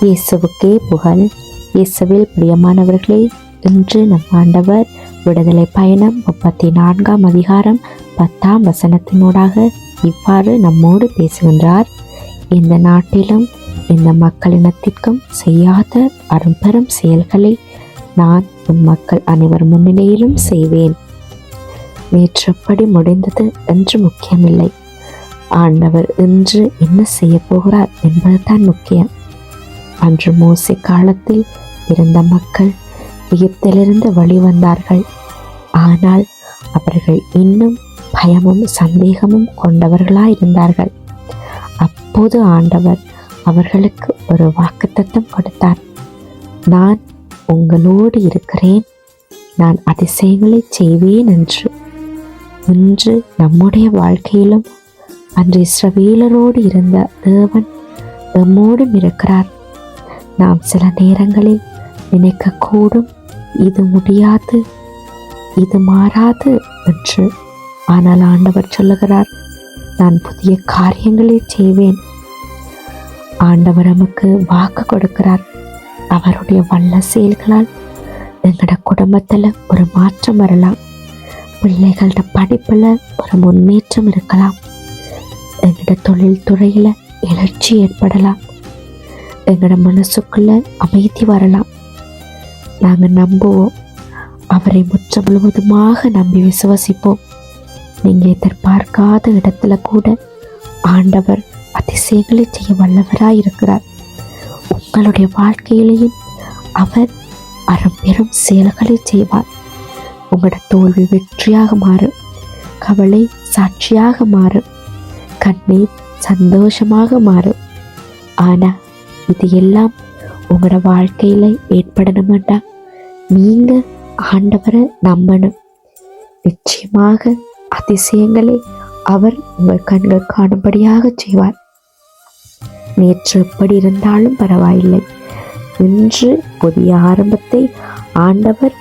இயேசுவுக்கே புகழ். இயேசுவில் பிரியமானவர்களே, இன்று நம் ஆண்டவர் விடுதலை பயணம் 34ஆம் அதிகாரம் 10ஆம் வசனத்தினூடாக இவ்வாறு நம்மோடு பேசுகின்றார். இந்த நாட்டிலும் இந்த மக்களினத்திற்கும் செய்யாத அரும்பெரும் செயல்களை நான் உன் மக்கள் அனைவர் முன்னிலையிலும் செய்வேன். நேற்றப்படி முடிந்தது என்று முக்கியமில்லை, ஆண்டவர் இன்று என்ன செய்ய போகிறார் என்பதுதான் முக்கியம். அன்று மோசே காலத்தில் இருந்த மக்கள் எகிப்திலிருந்து வெளிவந்தார்கள். ஆனால் அவர்கள் இன்னும் பயமும் சந்தேகமும் கொண்டவர்களாயிருந்தார்கள். அப்போது ஆண்டவர் அவர்களுக்கு ஒரு வாக்குத்தத்தம் கொடுத்தார். நான் உங்களோடு இருக்கிறேன், நான் அதிசயங்களை செய்வேன் என்று. இன்று நம்முடைய வாழ்க்கையிலும் அன்று இஸ்ரவேலரோடு இருந்த தேவன் நம்மோடும் இருக்கிறார். நாம் சில நேரங்களில் நினைக்கக்கூடும், இது முடியாது, இது மாறாது என்று. ஆனால் ஆண்டவர் சொல்லுகிறார், நான் புதிய காரியங்களை செய்வேன். ஆண்டவர் நமக்கு வாக்கு கொடுக்கிறார். அவருடைய வல்ல செயல்களால் எங்களோட குடும்பத்தில் ஒரு மாற்றம் வரலாம். பிள்ளைகளோட படிப்பில் ஒரு முன்னேற்றம் இருக்கலாம். எங்களோட தொழில் துறையில் எழுச்சி ஏற்படலாம். எங்களோட மனசுக்குள்ள அமைதி வரலாம். நாங்கள் நம்புவோம், அவரை முற்ற முழுவதுமாக நம்பி விசுவசிப்போம். நீங்கள் எதிர்பார்க்காத இடத்துல கூட ஆண்டவர் அதிசயங்களை செய்ய வல்லவராய் இருக்கிறார். உங்களுடைய வாழ்க்கையிலேயும் அவர் அரும்பெரும் செயல்களை செய்வார். உங்களோட தோல்வி வெற்றியாக மாறும், கவலை சாட்சியாக மாறும், கண்ணீர் சந்தோஷமாக மாறும். ஆனால் இது எல்லாம் உங்களோட வாழ்க்கையில ஏற்படணுமெண்டா நீங்க ஆண்டவரை நம்பணும். நிச்சயமாக அதிசயங்களை அவர் உங்கள் கண்கள் காணும்படியாக செய்வார். நேற்று எப்படி இருந்தாலும் பரவாயில்லை, இன்று புதிய ஆரம்பத்தை ஆண்டவர்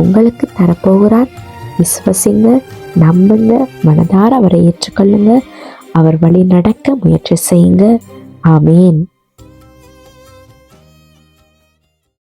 உங்களுக்கு தரப்போகிறார். விசுவசிங்க, நம்புங்க, மனதார அவரை ஏற்றுக்கொள்ளுங்க, அவர் வழி நடக்க முயற்சி செய்யுங்க. ஆமேன்.